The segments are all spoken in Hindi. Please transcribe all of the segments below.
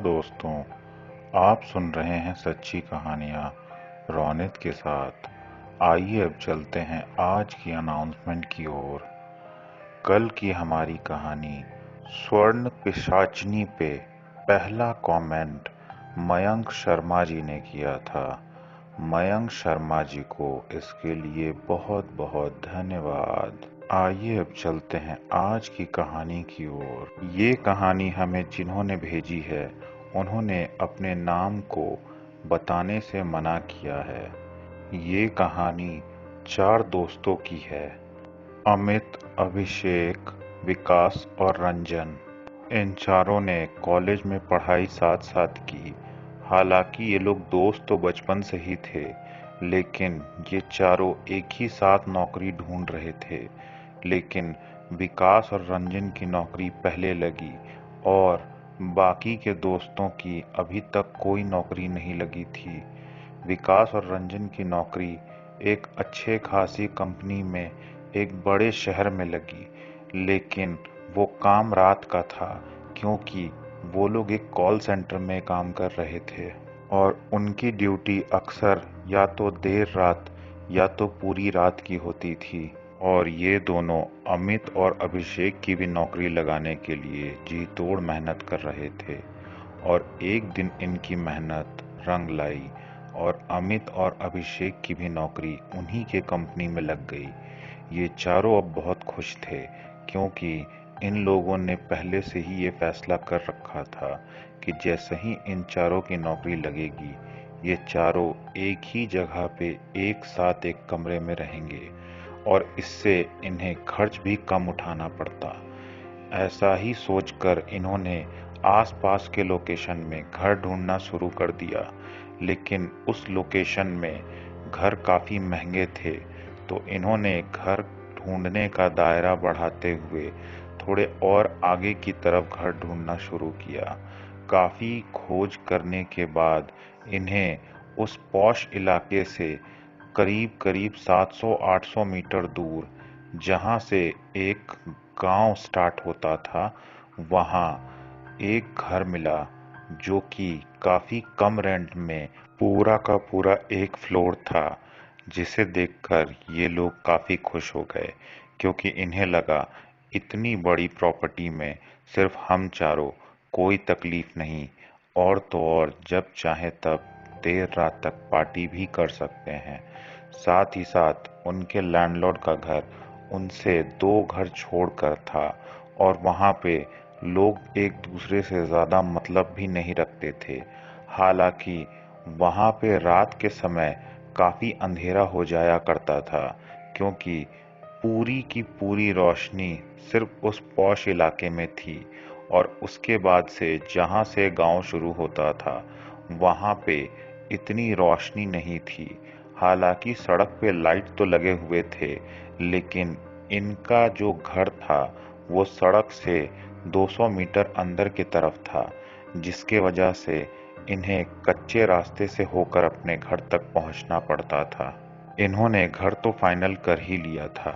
दोस्तों, आप सुन रहे हैं सच्ची कहानियाँ रौनित के साथ। आइए अब चलते हैं आज की अनाउंसमेंट की ओर। कल की हमारी कहानी स्वर्ण पिशाचिनी पे पहला कमेंट मयंक शर्मा जी ने किया था। मयंक शर्मा जी को इसके लिए बहुत बहुत धन्यवाद। आइए अब चलते हैं आज की कहानी की ओर। ये कहानी हमें जिन्होंने भेजी है उन्होंने अपने नाम को बताने से मना किया है। ये कहानी 4 दोस्तों की है, अमित, अभिषेक, विकास और रंजन। इन चारों ने कॉलेज में पढ़ाई साथ साथ की। हालांकि ये लोग दोस्त तो बचपन से ही थे, लेकिन ये चारों एक ही साथ नौकरी ढूंढ रहे थे। लेकिन विकास और रंजन की नौकरी पहले लगी और बाकी के दोस्तों की अभी तक कोई नौकरी नहीं लगी थी। विकास और रंजन की नौकरी एक अच्छे खासी कंपनी में एक बड़े शहर में लगी, लेकिन वो काम रात का था क्योंकि वो लोग एक कॉल सेंटर में काम कर रहे थे और उनकी ड्यूटी अक्सर या तो देर रात या तो पूरी रात की होती थी। और ये दोनों अमित और अभिषेक की भी नौकरी लगाने के लिए जी तोड़ मेहनत कर रहे थे। और एक दिन इनकी मेहनत रंग लाई और अमित और अभिषेक की भी नौकरी उन्हीं के कंपनी में लग गई। ये चारों अब बहुत खुश थे क्योंकि इन लोगों ने पहले से ही ये फैसला कर रखा था कि जैसे ही इन चारों की नौकरी लगेगी, ये चारों एक ही जगह पे एक साथ एक कमरे में रहेंगे और इससे इन्हें खर्च भी कम उठाना पड़ता। ऐसा ही सोचकर इन्होंने आसपास के लोकेशन में घर ढूंढना शुरू कर दिया, लेकिन उस लोकेशन में घर काफ़ी महंगे थे, तो इन्होंने घर ढूंढने का दायरा बढ़ाते हुए थोड़े और आगे की तरफ घर ढूंढना शुरू किया। काफ़ी खोज करने के बाद इन्हें उस पॉश इलाके से करीब करीब 700-800 मीटर दूर, जहां से एक गांव स्टार्ट होता था, वहां एक घर मिला जो कि काफी कम रेंट में पूरा का पूरा एक फ्लोर था, जिसे देखकर ये लोग काफी खुश हो गए क्योंकि इन्हें लगा इतनी बड़ी प्रॉपर्टी में सिर्फ हम चारों, कोई तकलीफ नहीं, और तो और जब चाहे तब देर रात तक पार्टी भी कर सकते हैं। साथ ही साथ उनके लैंडलॉर्ड का घर उनसे 2 घर छोड़कर था और वहां पे लोग एक दूसरे से ज्यादा मतलब भी नहीं रखते थे। हालांकि वहां पे रात के समय काफी अंधेरा हो जाया करता था क्योंकि पूरी की पूरी रोशनी सिर्फ उस पॉश इलाके में थी और उसके बाद से जहां से गांव शुरू होता था वहां पे इतनी रोशनी नहीं थी। हालांकि सड़क पे लाइट तो लगे हुए थे, लेकिन इनका जो घर था वो सड़क से 200 मीटर अंदर की तरफ था, जिसके वजह से इन्हें कच्चे रास्ते से होकर अपने घर तक पहुंचना पड़ता था। इन्होंने घर तो फाइनल कर ही लिया था,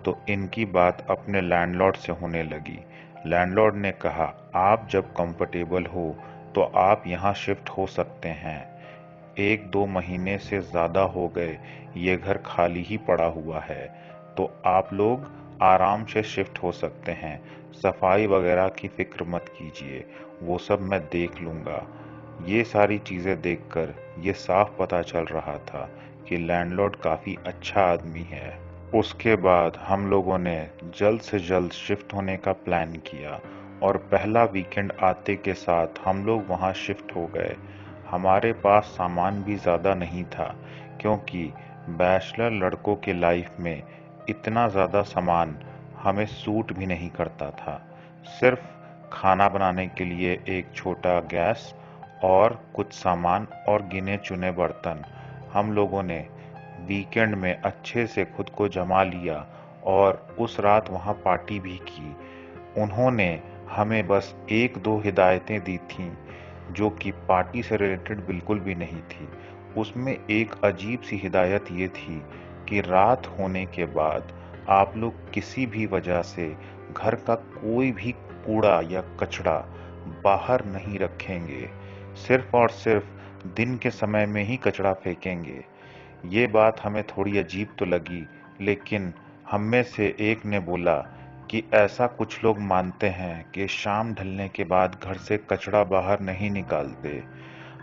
तो इनकी बात अपने लैंडलॉर्ड से होने लगी। लैंडलॉर्ड ने कहा, आप जब कंफर्टेबल हो तो आप यहाँ शिफ्ट हो सकते हैं। 1-2 महीने से ज़्यादा हो गए ये घर खाली ही पड़ा हुआ है, तो आप लोग आराम से शिफ्ट हो सकते हैं। सफाई वगैरह की फिक्र मत कीजिए, वो सब मैं देख लूँगा। ये सारी चीज़ें देखकर ये साफ पता चल रहा था कि लैंडलॉर्ड काफ़ी अच्छा आदमी है। उसके बाद हम लोगों ने जल्द से जल्द शिफ्ट होने का प्लान किया और पहला वीकेंड आते के साथ हम लोग वहाँ शिफ्ट हो गए। हमारे पास सामान भी ज़्यादा नहीं था क्योंकि बैचलर लड़कों के लाइफ में इतना ज़्यादा सामान हमें सूट भी नहीं करता था। सिर्फ खाना बनाने के लिए एक छोटा गैस और कुछ सामान और गिने चुने बर्तन। हम लोगों ने वीकेंड में अच्छे से खुद को जमा लिया और उस रात वहाँ पार्टी भी की। उन्होंने हमें बस 1-2 हिदायतें दी थीं जो कि पार्टी से रिलेटेड बिल्कुल भी नहीं थी। उसमें एक अजीब सी हिदायत ये थी कि रात होने के बाद आप लोग किसी भी वजह से घर का कोई भी कूड़ा या कचरा बाहर नहीं रखेंगे, सिर्फ और सिर्फ दिन के समय में ही कचरा फेंकेंगे। ये बात हमें थोड़ी अजीब तो लगी, लेकिन हम में से एक ने बोला कि ऐसा कुछ लोग मानते हैं कि शाम ढलने के बाद घर से कचरा बाहर नहीं निकालते।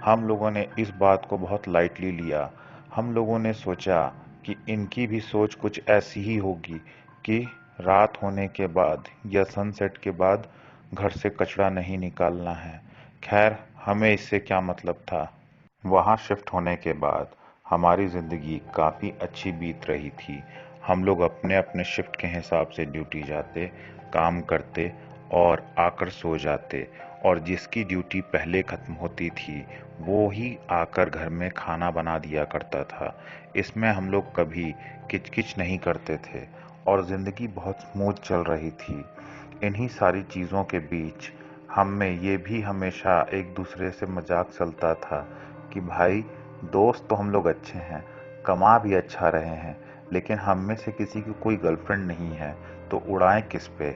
हम लोगों ने इस बात को बहुत लाइटली लिया। हम लोगों ने सोचा कि इनकी भी सोच कुछ ऐसी ही होगी कि रात होने के बाद या सनसेट के बाद घर से कचरा नहीं निकालना है। खैर, हमें इससे क्या मतलब था। वहाँ शिफ्ट होने के बाद हमारी ज़िंदगी काफ़ी अच्छी बीत रही थी। हम लोग अपने अपने शिफ्ट के हिसाब से ड्यूटी जाते, काम करते और आकर सो जाते, और जिसकी ड्यूटी पहले ख़त्म होती थी वो ही आकर घर में खाना बना दिया करता था। इसमें हम लोग कभी किचकिच नहीं करते थे और ज़िंदगी बहुत स्मूथ चल रही थी। इन्हीं सारी चीज़ों के बीच हम में ये भी हमेशा एक दूसरे से मजाक चलता था कि भाई, दोस्त तो हम लोग अच्छे हैं, कमा भी अच्छा रहे हैं, लेकिन हम में से किसी की कोई गर्लफ्रेंड नहीं है, तो उड़ाएं किस पे।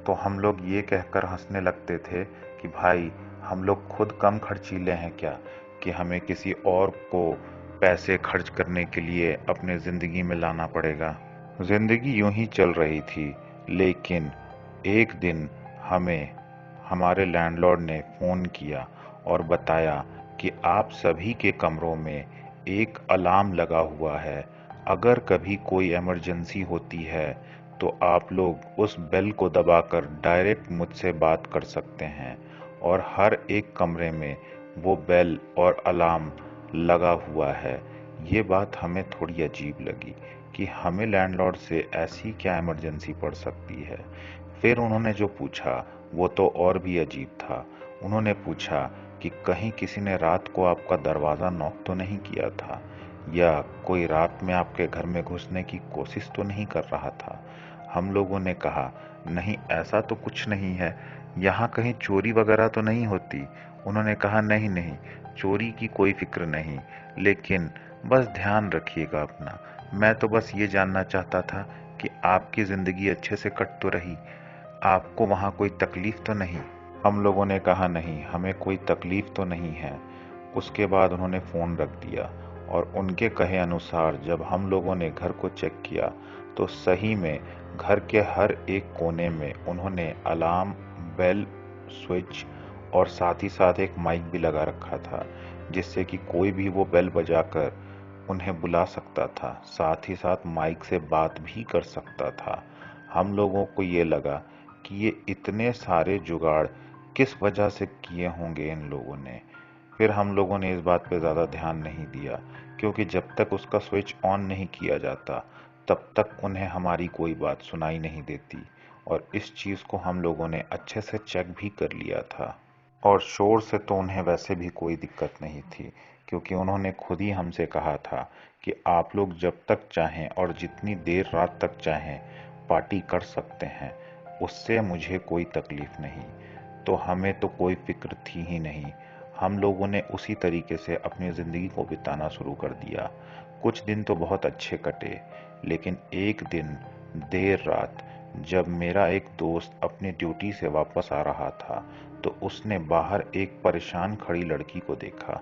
तो हम लोग ये कहकर हंसने लगते थे कि भाई, हम लोग खुद कम खर्चीले हैं क्या, कि हमें किसी और को पैसे खर्च करने के लिए अपने ज़िंदगी में लाना पड़ेगा। ज़िंदगी यूं ही चल रही थी, लेकिन एक दिन हमें हमारे लैंडलॉर्ड ने फ़ोन किया और बताया कि आप सभी के कमरों में एक अलार्म लगा हुआ है। अगर कभी कोई इमरजेंसी होती है तो आप लोग उस बेल को दबाकर डायरेक्ट मुझसे बात कर सकते हैं, और हर एक कमरे में वो बेल और अलार्म लगा हुआ है। ये बात हमें थोड़ी अजीब लगी कि हमें लैंडलॉर्ड से ऐसी क्या इमरजेंसी पड़ सकती है। फिर उन्होंने जो पूछा वो तो और भी अजीब था। उन्होंने पूछा कि कहीं किसी ने रात को आपका दरवाज़ा नॉक तो नहीं किया था, या कोई रात में आपके घर में घुसने की कोशिश तो नहीं कर रहा था। हम लोगों ने कहा, नहीं, ऐसा तो कुछ नहीं है, यहाँ कहीं चोरी वगैरह तो नहीं होती। उन्होंने कहा, नहीं नहीं, चोरी की कोई फिक्र नहीं, लेकिन बस ध्यान रखिएगा अपना। मैं तो बस ये जानना चाहता था कि आपकी ज़िंदगी अच्छे से कट तो रही, आपको वहाँ कोई तकलीफ तो नहीं। हम लोगों ने कहा, नहीं, हमें कोई तकलीफ तो नहीं है। उसके बाद उन्होंने फ़ोन रख दिया, और उनके कहे अनुसार जब हम लोगों ने घर को चेक किया तो सही में घर के हर एक कोने में उन्होंने अलार्म, बेल, स्विच और साथ ही साथ एक माइक भी लगा रखा था, जिससे कि कोई भी वो बेल बजाकर उन्हें बुला सकता था, साथ ही साथ माइक से बात भी कर सकता था। हम लोगों को ये लगा कि ये इतने सारे जुगाड़ किस वजह से किए होंगे इन लोगों ने। फिर हम लोगों ने इस बात पे ज़्यादा ध्यान नहीं दिया, क्योंकि जब तक उसका स्विच ऑन नहीं किया जाता तब तक उन्हें हमारी कोई बात सुनाई नहीं देती, और इस चीज़ को हम लोगों ने अच्छे से चेक भी कर लिया था। और शोर से तो उन्हें वैसे भी कोई दिक्कत नहीं थी, क्योंकि उन्होंने खुद ही हमसे कहा था कि आप लोग जब तक चाहें और जितनी देर रात तक चाहें पार्टी कर सकते हैं, उससे मुझे कोई तकलीफ नहीं। तो हमें तो कोई फिक्र थी ही नहीं। हम लोगों ने उसी तरीके से अपनी ज़िंदगी को बिताना शुरू कर दिया। कुछ दिन तो बहुत अच्छे कटे, लेकिन एक दिन देर रात जब मेरा एक दोस्त अपनी ड्यूटी से वापस आ रहा था तो उसने बाहर एक परेशान खड़ी लड़की को देखा।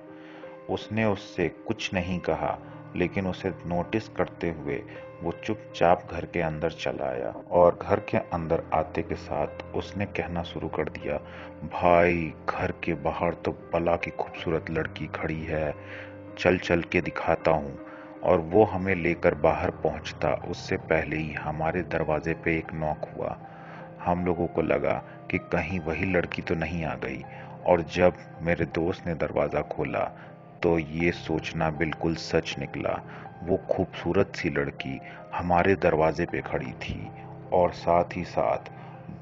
उसने उससे कुछ नहीं कहा, लेकिन उसे नोटिस करते हुए वो चुपचाप घर के अंदर चला आया, और घर के अंदर आते के साथ उसने कहना शुरू कर दिया, भाई, घर के बाहर तो बला की खूबसूरत लड़की खड़ी है, चल चल के दिखाता हूँ। और वो हमें लेकर बाहर पहुंचता उससे पहले ही हमारे दरवाजे पे एक नॉक हुआ। हम लोगों को लगा कि कहीं वही लड़की तो नहीं आ गई, और जब मेरे दोस्त ने दरवाज़ा खोला तो ये सोचना बिल्कुल सच निकला। वो खूबसूरत सी लड़की हमारे दरवाजे पे खड़ी थी, और साथ ही साथ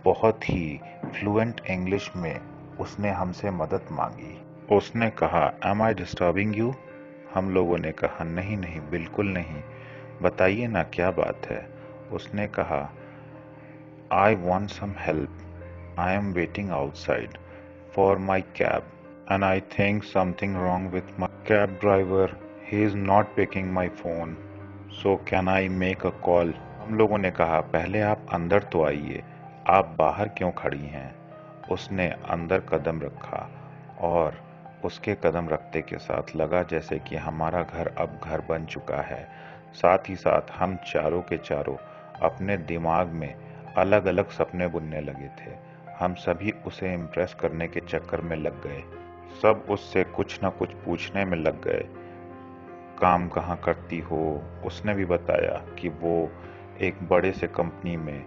बहुत ही फ्लुएंट इंग्लिश में उसने हमसे मदद मांगी। उसने कहा, एम आई डिस्टर्बिंग यू? हम लोगों ने कहा, नहीं नहीं, बिल्कुल नहीं, बताइए ना, क्या बात है। उसने कहा, I want some help. I am waiting outside for my cab, and I think something wrong with my cab driver. He is not picking my phone. So can I make a call? हम लोगों ने कहा, पहले आप अंदर तो आइए, आप बाहर क्यों खड़ी हैं? उसने अंदर कदम रखा और उसके कदम रखते के साथ लगा जैसे कि हमारा घर अब घर बन चुका है। साथ ही साथ हम चारों के चारों अपने दिमाग में अलग अलग सपने बुनने लगे थे। हम सभी उसे इम्प्रेस करने के चक्कर में लग गए। सब उससे कुछ न कुछ पूछने में लग गए। काम कहाँ करती हो? उसने भी बताया कि वो एक बड़े से कंपनी में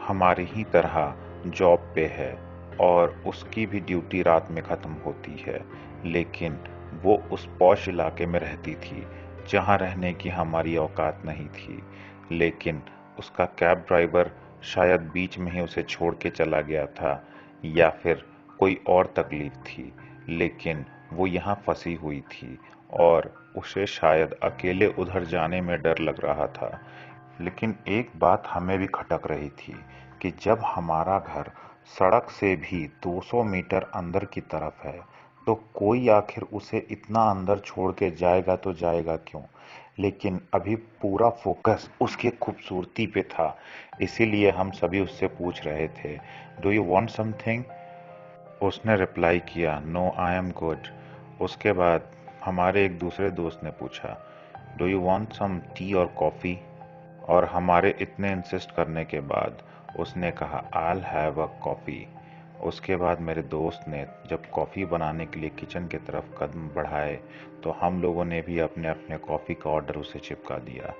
हमारी ही तरह जॉब पे है और उसकी भी ड्यूटी रात में ख़त्म होती है, लेकिन वो उस पॉश इलाके में रहती थी जहाँ रहने की हमारी औकात नहीं थी। लेकिन उसका कैब ड्राइवर शायद बीच में ही उसे छोड़ के चला गया था या फिर कोई और तकलीफ थी, लेकिन वो यहाँ फंसी हुई थी और उसे शायद अकेले उधर जाने में डर लग रहा था। लेकिन एक बात हमें भी खटक रही थी कि जब हमारा घर सड़क से भी 200 मीटर अंदर की तरफ है, तो कोई आखिर उसे इतना अंदर छोड़ के जाएगा तो जाएगा क्यों? लेकिन अभी पूरा फोकस उसकी खूबसूरती पे था, इसीलिए हम सभी उससे पूछ रहे थे, डू यू वांट समथिंग? उसने रिप्लाई किया, नो आई एम गुड। उसके बाद हमारे एक दूसरे दोस्त ने पूछा, do you want some tea और कॉफ़ी? और हमारे इतने इंसिस्ट करने के बाद उसने कहा, I will have a coffee. उसके बाद मेरे दोस्त ने जब कॉफ़ी बनाने के लिए किचन की तरफ कदम बढ़ाए तो हम लोगों ने भी अपने अपने कॉफ़ी का ऑर्डर उसे चिपका दिया।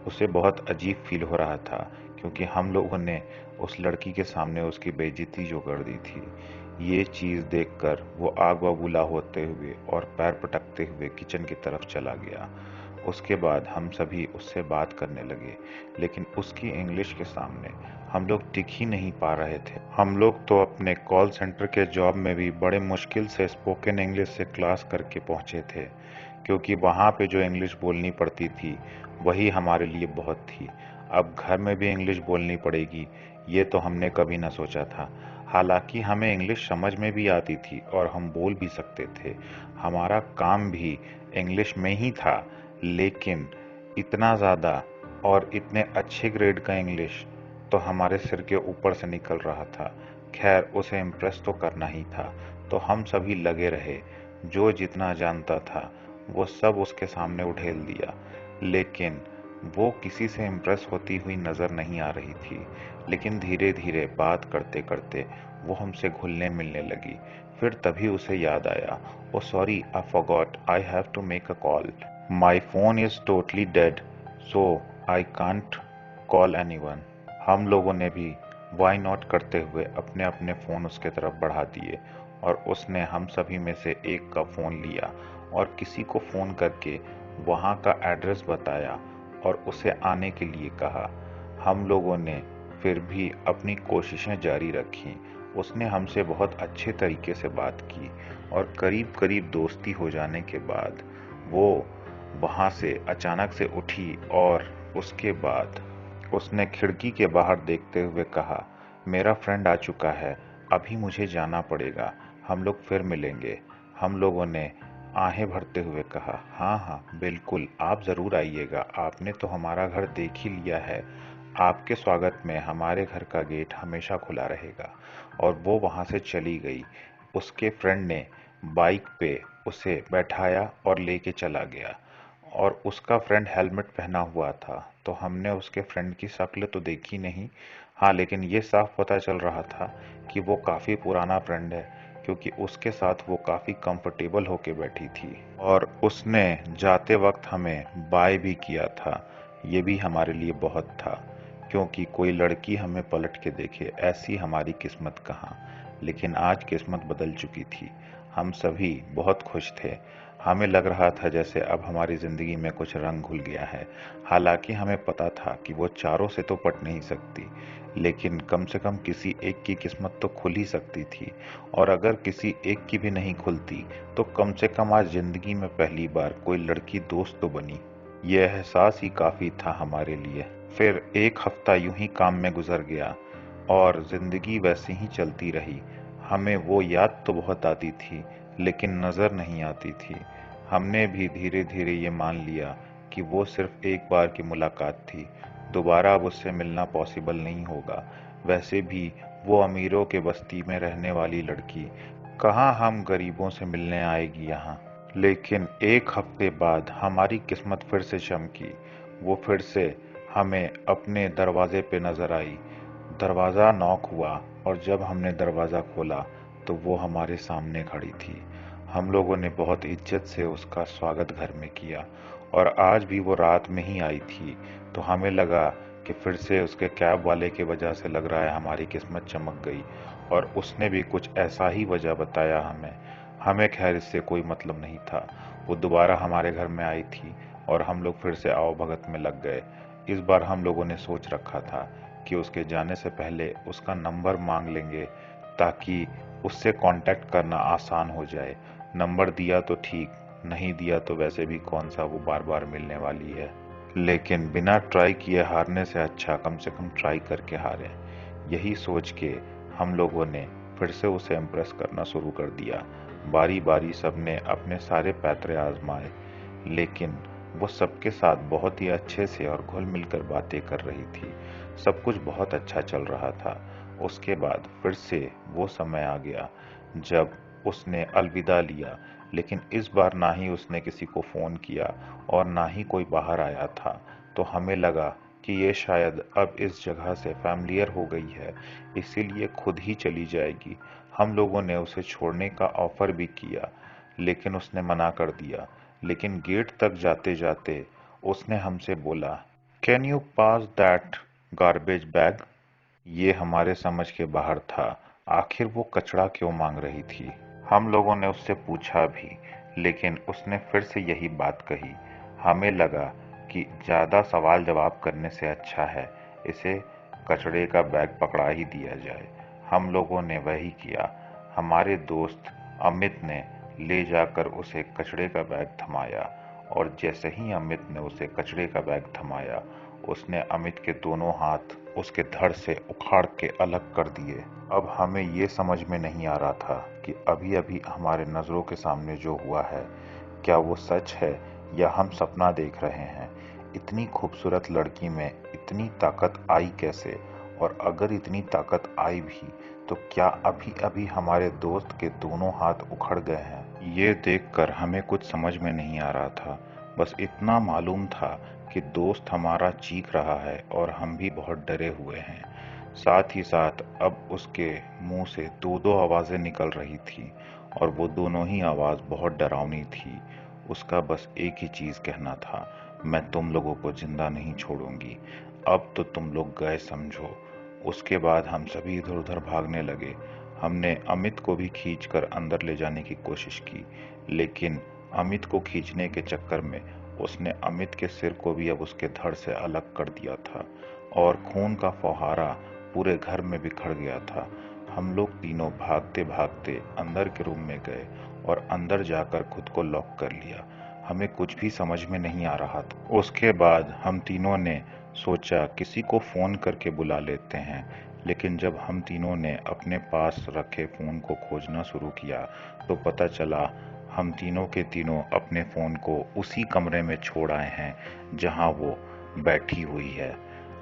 उसे बहुत अजीब फील हो रहा था क्योंकि हम लोगों ने उस लड़की के सामने उसकी बेइज्जती जो कर दी थी। ये चीज़ देखकर वो आग बबूला होते हुए और पैर पटकते हुए किचन की तरफ चला गया। उसके बाद हम सभी उससे बात करने लगे, लेकिन उसकी इंग्लिश के सामने हम लोग टिक ही नहीं पा रहे थे। हम लोग तो अपने कॉल सेंटर के जॉब में भी बड़े मुश्किल से स्पोकन इंग्लिश से क्लास करके पहुंचे थे, क्योंकि वहाँ पे जो इंग्लिश बोलनी पड़ती थी वही हमारे लिए बहुत थी। अब घर में भी इंग्लिश बोलनी पड़ेगी, ये तो हमने कभी ना सोचा था। हालांकि हमें इंग्लिश समझ में भी आती थी और हम बोल भी सकते थे, हमारा काम भी इंग्लिश में ही था, लेकिन इतना ज़्यादा और इतने अच्छे ग्रेड का इंग्लिश तो हमारे सिर के ऊपर से निकल रहा था। खैर, उसे इम्प्रेस तो करना ही था, तो हम सभी लगे रहे। जो जितना जानता था वो सब उसके सामने उठेल दिया, लेकिन वो किसी से इम्प्रेस होती हुई नज़र नहीं आ रही थी। लेकिन धीरे धीरे बात करते करते वो हमसे घुलने मिलने लगी। फिर तभी उसे याद आया, oh sorry, I forgot, I have to make a call, my phone is totally dead, so I can't call anyone. हम लोगों ने भी वाई नॉट करते हुए अपने अपने फ़ोन उसके तरफ बढ़ा दिए और उसने हम सभी में से एक का फ़ोन लिया और किसी को फ़ोन करके वहाँ का एड्रेस बताया और उसे आने के लिए कहा। हम लोगों ने फिर भी अपनी कोशिशें जारी रखीं। उसने हमसे बहुत अच्छे तरीके से बात की और करीब करीब दोस्ती हो जाने के बाद वो वहाँ से अचानक से उठी और उसके बाद उसने खिड़की के बाहर देखते हुए कहा, मेरा फ्रेंड आ चुका है, अभी मुझे जाना पड़ेगा, हम लोग फिर मिलेंगे। हम लोगों ने आहें भरते हुए कहा, हाँ हाँ बिल्कुल, आप ज़रूर आइएगा, आपने तो हमारा घर देख ही लिया है, आपके स्वागत में हमारे घर का गेट हमेशा खुला रहेगा। और वो वहाँ से चली गई। उसके फ्रेंड ने बाइक पे उसे बैठाया और लेके चला गया और उसका फ्रेंड हेलमेट पहना हुआ था, तो हमने उसके फ्रेंड की शक्ल तो देखी नहीं। हाँ, लेकिन ये साफ पता चल रहा था कि वो काफ़ी पुराना फ्रेंड है, क्योंकि उसके साथ वो काफ़ी कंफर्टेबल होके बैठी थी और उसने जाते वक्त हमें बाय भी किया था। ये भी हमारे लिए बहुत था, क्योंकि कोई लड़की हमें पलट के देखे, ऐसी हमारी किस्मत कहाँ। लेकिन आज किस्मत बदल चुकी थी। हम सभी बहुत खुश थे। हमें लग रहा था जैसे अब हमारी ज़िंदगी में कुछ रंग घुल गया है। हालांकि हमें पता था कि वो चारों से तो पट नहीं सकती, लेकिन कम से कम किसी एक की किस्मत तो खुल ही सकती थी। और अगर किसी एक की भी नहीं खुलती, तो कम से कम आज ज़िंदगी में पहली बार कोई लड़की दोस्त तो बनी। यह एहसास ही काफ़ी था हमारे लिए। फिर एक हफ्ता यूं ही काम में गुजर गया और ज़िंदगी वैसी ही चलती रही। हमें वो याद तो बहुत आती थी, लेकिन नज़र नहीं आती थी। हमने भी धीरे धीरे ये मान लिया कि वो सिर्फ एक बार की मुलाकात थी, दोबारा अब उससे मिलना पॉसिबल नहीं होगा। वैसे भी वो अमीरों के बस्ती में रहने वाली लड़की कहाँ हम गरीबों से मिलने आएगी यहाँ। लेकिन एक हफ्ते बाद हमारी किस्मत फिर से चमकी। वो फिर से हमें अपने दरवाजे पे नजर आई। दरवाज़ा नॉक हुआ और जब हमने दरवाज़ा खोला तो वो हमारे सामने खड़ी थी। हम लोगों ने बहुत इज्जत से उसका स्वागत घर में किया और आज भी वो रात में ही आई थी, तो हमें लगा कि फिर से उसके कैब वाले की वजह से लग रहा है हमारी किस्मत चमक गई और उसने भी कुछ ऐसा ही वजह बताया हमें। हमें खैर इससे कोई मतलब नहीं था। वो दोबारा हमारे घर में आई थी और हम लोग फिर से आओ-भगत में लग गए। इस बार हम लोगों ने सोच रखा था कि उसके जाने से पहले उसका नंबर मांग लेंगे ताकि उससे कांटेक्ट करना आसान हो जाए। नंबर दिया तो ठीक, नहीं दिया तो वैसे भी कौन सा वो बार बार मिलने वाली है। लेकिन बिना ट्राई किए हारने से अच्छा कम से कम ट्राई करके हारें। यही सोच के हम लोगों ने फिर से उसे इम्प्रेस करना शुरू कर दिया। बारी बारी सबने अपने सारे पैतरे आजमाए, लेकिन वो सबके साथ बहुत ही अच्छे से और घुल मिलकर बातें कर रही थी। सब कुछ बहुत अच्छा चल रहा था। उसके बाद फिर से वो समय आ गया जब उसने अलविदा लिया, लेकिन इस बार ना ही उसने किसी को फ़ोन किया और ना ही कोई बाहर आया था। तो हमें लगा कि ये शायद अब इस जगह से फ़ैमिलियर हो गई है, इसीलिए खुद ही चली जाएगी। हम लोगों ने उसे छोड़ने का ऑफ़र भी किया, लेकिन उसने मना कर दिया। लेकिन गेट तक जाते-जाते उसने हमसे बोला, "can you pass that garbage bag?" ये हमारे समझ के बाहर था। आखिर वो कचरा क्यों मांग रही थी? हम लोगों ने उससे पूछा भी, लेकिन उसने फिर से यही बात कही। हमें लगा कि ज़्यादा सवाल जवाब करने से अच्छा है इसे कचड़े का बैग पकड़ा ही दिया जाए। हम लोगों ने वही किया। हमारे दोस्त अमित ने ले जाकर उसे कचड़े का बैग थमाया और जैसे ही अमित ने उसे कचड़े का बैग थमाया, उसने अमित के दोनों हाथ उसके धड़ से उखाड़ के अलग कर दिए। अब हमें ये समझ में नहीं आ रहा था कि अभी अभी हमारे नज़रों के सामने जो हुआ है, क्या वो सच है या हम सपना देख रहे हैं। इतनी खूबसूरत लड़की में इतनी ताकत आई कैसे, और अगर इतनी ताकत आई भी तो क्या अभी अभी हमारे दोस्त के दोनों हाथ उखड़ गए हैं। ये देखकर हमें कुछ समझ में नहीं आ रहा था। बस इतना मालूम था कि दोस्त हमारा चीख रहा है और हम भी बहुत डरे हुए हैं। साथ ही साथ अब उसके मुंह से दो दो आवाज़ें निकल रही थी और वो दोनों ही आवाज़ बहुत डरावनी थी। उसका बस एक ही चीज़ कहना था, मैं तुम लोगों को जिंदा नहीं छोड़ूंगी, अब तो तुम लोग गए समझो। उसके बाद हम सभी इधर उधर भागने लगे। हमने अमित को भी खींचकर अंदर ले जाने की कोशिश की, लेकिन अमित को खींचने के चक्कर में उसने अमित के सिर को भी अब उसके धड़ से अलग कर दिया था और खून का फौहारा पूरे घर में बिखर गया था। हम लोग तीनों भागते भागते अंदर के रूम में गए और अंदर जाकर खुद को लॉक कर लिया। हमें कुछ भी समझ में नहीं आ रहा था। उसके बाद हम तीनों ने सोचा किसी को फ़ोन करके बुला लेते हैं, लेकिन जब हम तीनों ने अपने पास रखे फ़ोन को खोजना शुरू किया तो पता चला हम तीनों के तीनों अपने फ़ोन को उसी कमरे में छोड़ आए हैं जहां वो बैठी हुई है।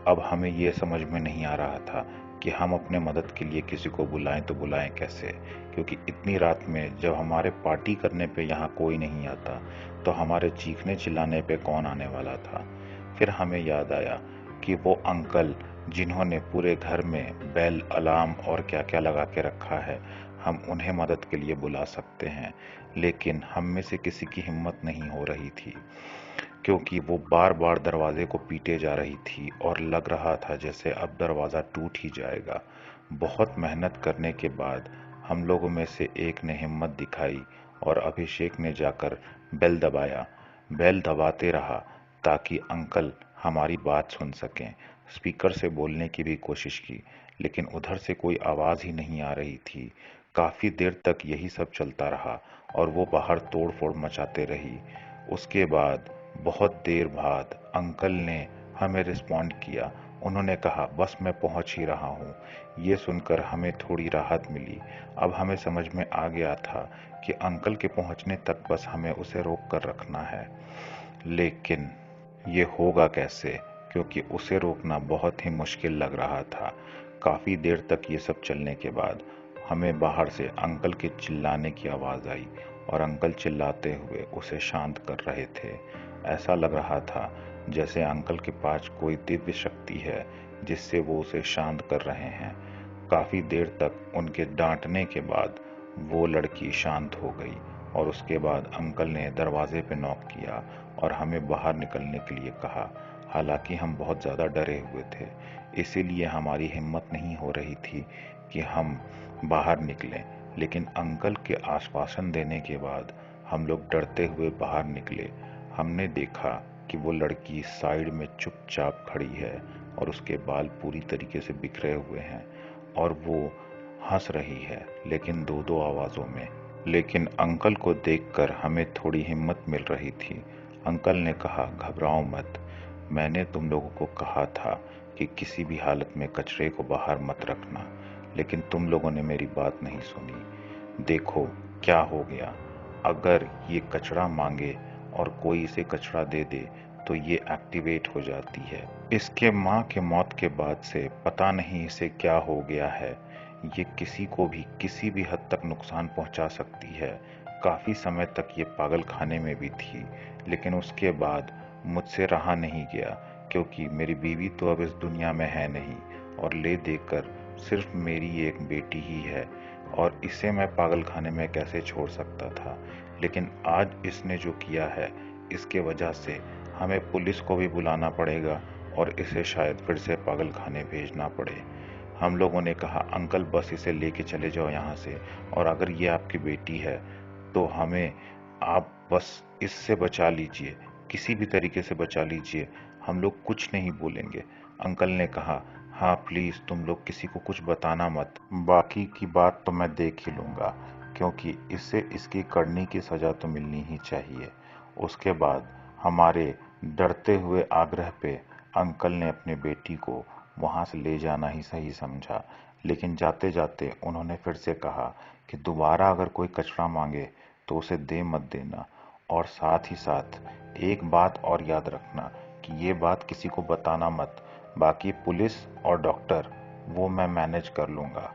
अब हमें ये समझ में नहीं आ रहा था कि हम अपने मदद के लिए किसी को बुलाएं तो बुलाएं कैसे, क्योंकि इतनी रात में जब हमारे पार्टी करने पे यहाँ कोई नहीं आता तो हमारे चीखने चिल्लाने पे कौन आने वाला था। फिर हमें याद आया कि वो अंकल जिन्होंने पूरे घर में बेल अलार्म और क्या क्या लगा के रखा है, हम उन्हें मदद के लिए बुला सकते हैं। लेकिन हम में से किसी की हिम्मत नहीं हो रही थी, क्योंकि वो बार बार दरवाजे को पीटे जा रही थी और लग रहा था जैसे अब दरवाज़ा टूट ही जाएगा। बहुत मेहनत करने के बाद हम लोगों में से एक ने हिम्मत दिखाई और अभिषेक ने जाकर बेल दबाया। बेल दबाते रहा ताकि अंकल हमारी बात सुन सकें। स्पीकर से बोलने की भी कोशिश की, लेकिन उधर से कोई आवाज़ ही नहीं आ रही थी। काफ़ी देर तक यही सब चलता रहा और वो बाहर तोड़ फोड़ मचाते रही। उसके बाद बहुत देर बाद अंकल ने हमें रिस्पॉन्ड किया। उन्होंने कहा, बस मैं पहुंच ही रहा हूँ। ये सुनकर हमें थोड़ी राहत मिली। अब हमें समझ में आ गया था कि अंकल के पहुंचने तक बस हमें उसे रोक कर रखना है। लेकिन ये होगा कैसे, क्योंकि उसे रोकना बहुत ही मुश्किल लग रहा था। काफी देर तक ये सब चलने के बाद हमें बाहर से अंकल के चिल्लाने की आवाज आई और अंकल चिल्लाते हुए उसे शांत कर रहे थे। ऐसा लग रहा था जैसे अंकल के पास कोई दिव्य शक्ति है जिससे वो उसे शांत कर रहे हैं। काफी देर तक उनके डांटने के बाद वो लड़की शांत हो गई और उसके बाद अंकल ने दरवाजे पे नॉक किया और हमें बाहर निकलने के लिए कहा। हालांकि हम बहुत ज़्यादा डरे हुए थे, इसीलिए हमारी हिम्मत नहीं हो रही थी कि हम बाहर निकलें, लेकिन अंकल के आश्वासन देने के बाद हम लोग डरते हुए बाहर निकले। हमने देखा कि वो लड़की साइड में चुपचाप खड़ी है और उसके बाल पूरी तरीके से बिखरे हुए हैं और वो हंस रही है, लेकिन दो दो आवाज़ों में। लेकिन अंकल को देखकर हमें थोड़ी हिम्मत मिल रही थी। अंकल ने कहा, घबराओ मत, मैंने तुम लोगों को कहा था कि किसी भी हालत में कचरे को बाहर मत रखना, लेकिन तुम लोगों ने मेरी बात नहीं सुनी। देखो क्या हो गया, अगर ये कचरा मांगे और कोई इसे कचरा दे दे तो ये एक्टिवेट हो जाती है। इसके माँ के मौत के बाद से पता नहीं इसे क्या हो गया है, ये किसी को भी किसी भी हद तक नुकसान पहुंचा सकती है। काफी समय तक ये पागल खाने में भी थी, लेकिन उसके बाद मुझसे रहा नहीं गया, क्योंकि मेरी बीवी तो अब इस दुनिया में है नहीं और ले देकर सिर्फ मेरी एक बेटी ही है, और इसे मैं पागल खाने में कैसे छोड़ सकता था। लेकिन आज इसने जो किया है, इसके वजह से हमें पुलिस को भी बुलाना पड़ेगा और इसे शायद फिर से पागल खाने भेजना पड़े। हम लोगों ने कहा, अंकल बस इसे लेके चले जाओ यहाँ से, और अगर ये आपकी बेटी है तो हमें आप बस इससे बचा लीजिए, किसी भी तरीके से बचा लीजिए, हम लोग कुछ नहीं बोलेंगे। अंकल ने कहा, हाँ प्लीज तुम लोग किसी को कुछ बताना मत, बाकी की बात तो मैं देख ही लूंगा, क्योंकि इससे इसकी करनी की सजा तो मिलनी ही चाहिए। उसके बाद हमारे डरते हुए आग्रह पे अंकल ने अपनी बेटी को वहां से ले जाना ही सही समझा, लेकिन जाते जाते उन्होंने फिर से कहा कि दोबारा अगर कोई कचरा मांगे तो उसे दे मत देना, और साथ ही साथ एक बात और याद रखना कि ये बात किसी को बताना मत, बाकी पुलिस और डॉक्टर वो मैं मैनेज कर लूंगा।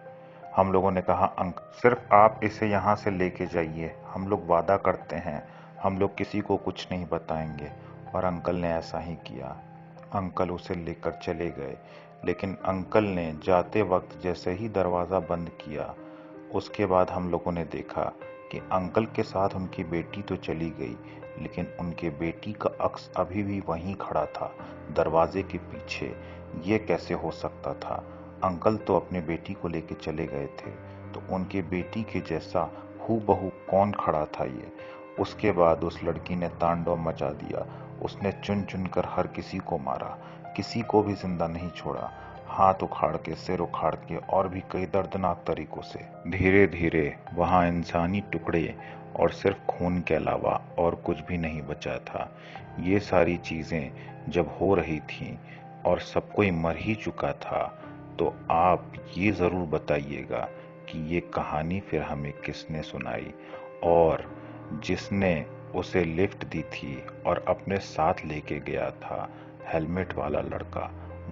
हम लोगों ने कहा, सिर्फ आप इसे यहाँ से लेके जाइए, हम लोग वादा करते हैं हम लोग किसी को कुछ नहीं बताएंगे। और अंकल ने ऐसा ही किया। अंकल उसे लेकर चले गए, लेकिन अंकल ने जाते वक्त जैसे ही दरवाज़ा बंद किया, उसके बाद हम लोगों ने देखा कि अंकल के साथ उनकी बेटी तो चली गई, लेकिन उनके बेटी का अक्स अभी भी वहीं खड़ा था, दरवाजे के पीछे। ये कैसे हो सकता था? अंकल तो अपने बेटी को लेके चले गए थे, तो उनके बेटी के जैसा हूबहू कौन खड़ा था ये? उसके बाद उस लड़की ने तांडव मचा दिया। उसने चुन चुन कर हर किसी को मारा, किसी को भी जिंदा नहीं छोड़ा, हाथ उखाड़ के, सिर उखाड़ के, और भी कई दर्दनाक तरीकों से। धीरे धीरे वहां इंसानी टुकड़े और सिर्फ खून के अलावा और कुछ भी नहीं बचा था। ये सारी चीजें जब हो रही थीं और सब कोई मर ही चुका था, तो आप ये जरूर बताइएगा कि ये कहानी फिर हमें किसने सुनाई, और जिसने उसे लिफ्ट दी थी और अपने साथ लेके गया था, हेलमेट वाला लड़का,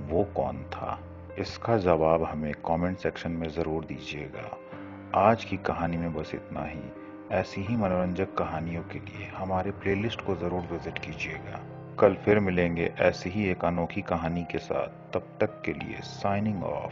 वो कौन था? इसका जवाब हमें कमेंट सेक्शन में ज़रूर दीजिएगा। आज की कहानी में बस इतना ही। ऐसी ही मनोरंजक कहानियों के लिए हमारे प्लेलिस्ट को ज़रूर विजिट कीजिएगा। कल फिर मिलेंगे ऐसी ही एक अनोखी कहानी के साथ। तब तक के लिए साइनिंग ऑफ।